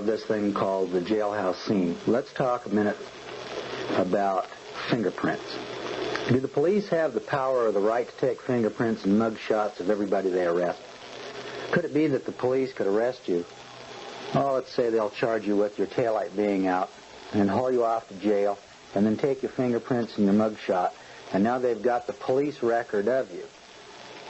of this thing called the jailhouse scene. Let's talk a minute about fingerprints. Do the police have the power or the right to take fingerprints and mug shots of everybody they arrest? Could it be that the police could arrest you? Oh, let's say they'll charge you with your taillight being out and haul you off to jail and then take your fingerprints and your mug shot, and now they've got the police record of you,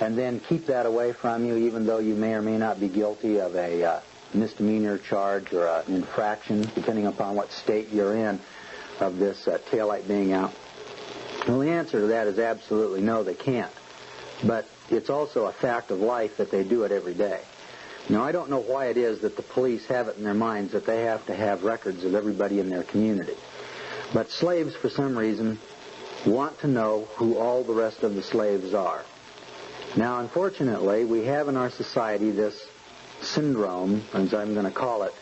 and then keep that away from you even though you may or may not be guilty of a misdemeanor charge or an infraction, depending upon what state you're in, of this taillight being out? Well, the answer to that is absolutely no, they can't. But it's also a fact of life that they do it every day. Now, I don't know why it is that the police have it in their minds that they have to have records of everybody in their community. But slaves, for some reason, want to know who all the rest of the slaves are. Now, unfortunately, we have in our society this syndrome, as I'm going to call it,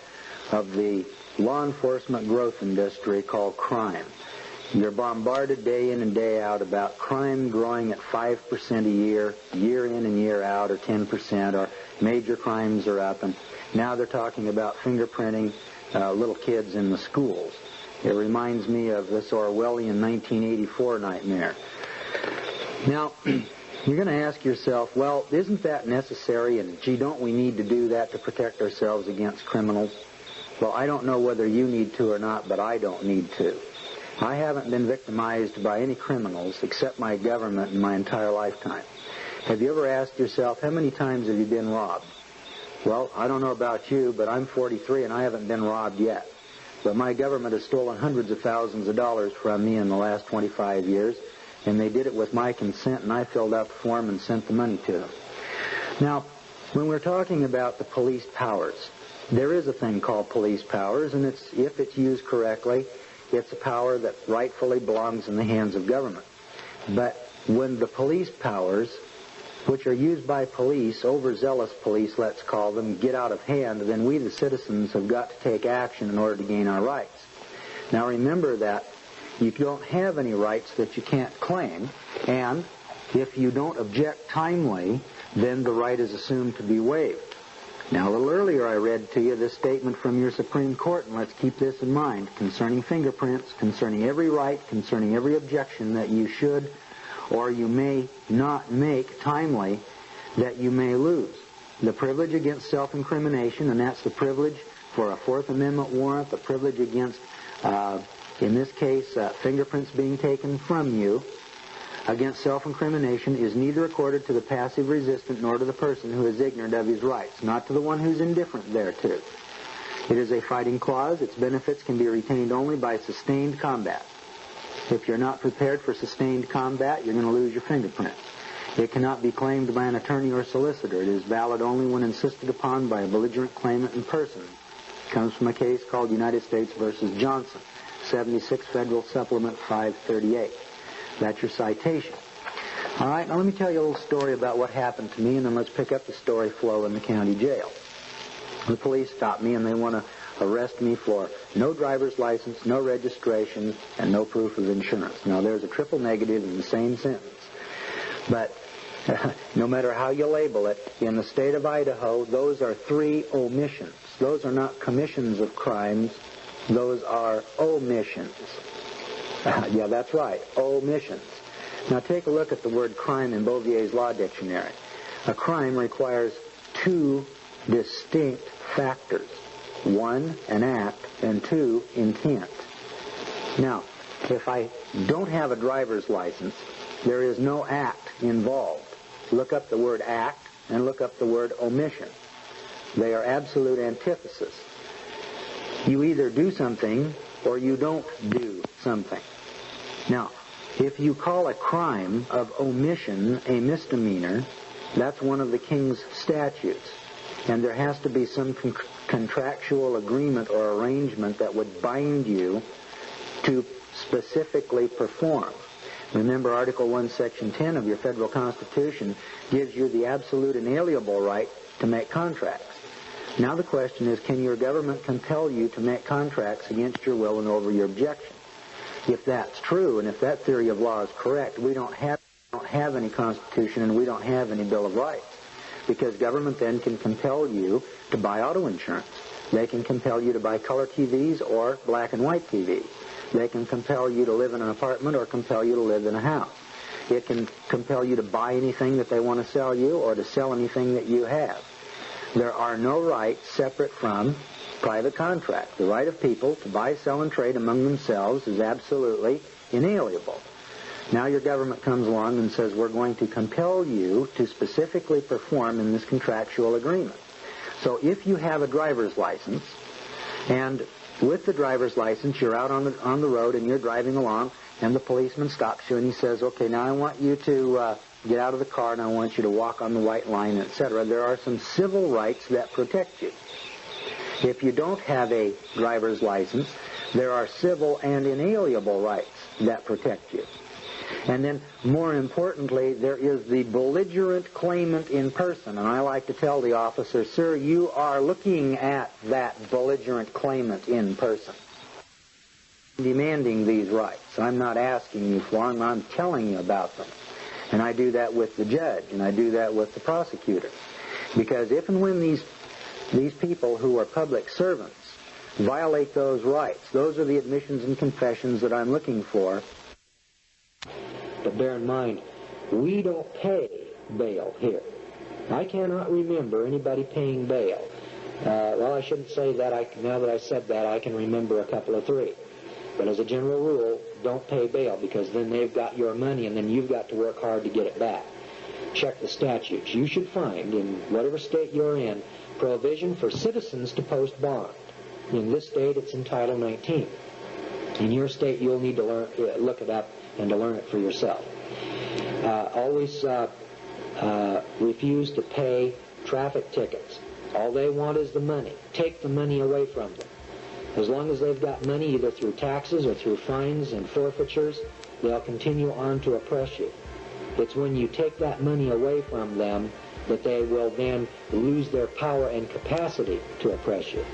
of the law enforcement growth industry called crime. You're bombarded day in and day out about crime growing at 5% a year in and year out, or 10%, or major crimes are up, and now they're talking about fingerprinting little kids in the schools. It reminds me of this Orwellian 1984 nightmare. Now, you're going to ask yourself, well, isn't that necessary, and gee, don't we need to do that to protect ourselves against criminals? Well, I don't know whether you need to or not, but I don't need to. I haven't been victimized by any criminals except my government in my entire lifetime. Have you ever asked yourself, how many times have you been robbed? Well, I don't know about you, but I'm 43 and I haven't been robbed yet. But my government has stolen hundreds of thousands of dollars from me in the last 25 years, and they did it with my consent, and I filled out the form and sent the money to them. Now, when we're talking about the police powers, there is a thing called police powers, and if it's used correctly, it's a power that rightfully belongs in the hands of government. But when the police powers, which are used by police, overzealous police, let's call them, get out of hand, then we, the citizens, have got to take action in order to gain our rights. Now remember that you don't have any rights that you can't claim, and if you don't object timely, then the right is assumed to be waived. Now, a little earlier I read to you this statement from your Supreme Court, and let's keep this in mind, concerning fingerprints, concerning every right, concerning every objection that you should or you may not make timely, that you may lose. The privilege against self-incrimination, and that's the privilege for a Fourth Amendment warrant, the privilege against, in this case, fingerprints being taken from you, against self-incrimination is neither accorded to the passive resistant nor to the person who is ignorant of his rights, not to the one who's indifferent thereto. It is a fighting clause. Its benefits can be retained only by sustained combat. If you're not prepared for sustained combat, you're going to lose your fingerprints. It cannot be claimed by an attorney or solicitor. It is valid only when insisted upon by a belligerent claimant in person. It comes from a case called United States v. Johnson, 76 Federal Supplement 538. That's your citation. All right, now let me tell you a little story about what happened to me, and then let's pick up the story flow in the county jail. The police stopped me, and they want to arrest me for no driver's license, no registration, and no proof of insurance. Now, there's a triple negative in the same sentence. But no matter how you label it, in the state of Idaho, those are 3 omissions. Those are not commissions of crimes. Those are omissions. Yeah, that's right, omissions. Now take a look at the word crime in Bovier's Law Dictionary. A crime requires 2 distinct factors. 1, an act, and 2, intent. Now, if I don't have a driver's license, there is no act involved. Look up the word act and look up the word omission. They are absolute antithesis. You either do something or you don't do something. Now, if you call a crime of omission a misdemeanor, that's one of the king's statutes. And there has to be some contractual agreement or arrangement that would bind you to specifically perform. Remember, Article 1, Section 10 of your federal Constitution gives you the absolute inalienable right to make contracts. Now the question is, can your government compel you to make contracts against your will and over your objection? If that's true, and if that theory of law is correct, we don't have any Constitution and we don't have any Bill of Rights, because government then can compel you to buy auto insurance. They can compel you to buy color TVs or black and white TVs. They can compel you to live in an apartment or compel you to live in a house. It can compel you to buy anything that they want to sell you or to sell anything that you have. There are no rights separate from private contract. The right of people to buy, sell, and trade among themselves is absolutely inalienable. Now your government comes along and says, we're going to compel you to specifically perform in this contractual agreement. So if you have a driver's license, and with the driver's license you're out on the road and you're driving along, and the policeman stops you and he says, okay, now I want you to get out of the car and I want you to walk on the white line, etc. There are some civil rights that protect you. If you don't have a driver's license, there are civil and inalienable rights that protect you. And then, more importantly, there is the belligerent claimant in person. And I like to tell the officer, sir, you are looking at that belligerent claimant in person, demanding these rights. I'm not asking you for them, I'm telling you about them. And I do that with the judge, and I do that with the prosecutor. Because if and when these people who are public servants violate those rights, those are the admissions and confessions that I'm looking for. But bear in mind, we don't pay bail here. I cannot remember anybody paying bail. Well, I shouldn't say that. Now that I said that, I can remember a couple of three. But as a general rule, don't pay bail, because then they've got your money and then you've got to work hard to get it back. Check the statutes. You should find, in whatever state you're in, provision for citizens to post bond. In this state, it's in Title 19. In your state, you'll need to look it up and to learn it for yourself. Always refuse to pay traffic tickets. All they want is the money. Take the money away from them. As long as they've got money, either through taxes or through fines and forfeitures, they'll continue on to oppress you. It's when you take that money away from them that they will then lose their power and capacity to oppress you.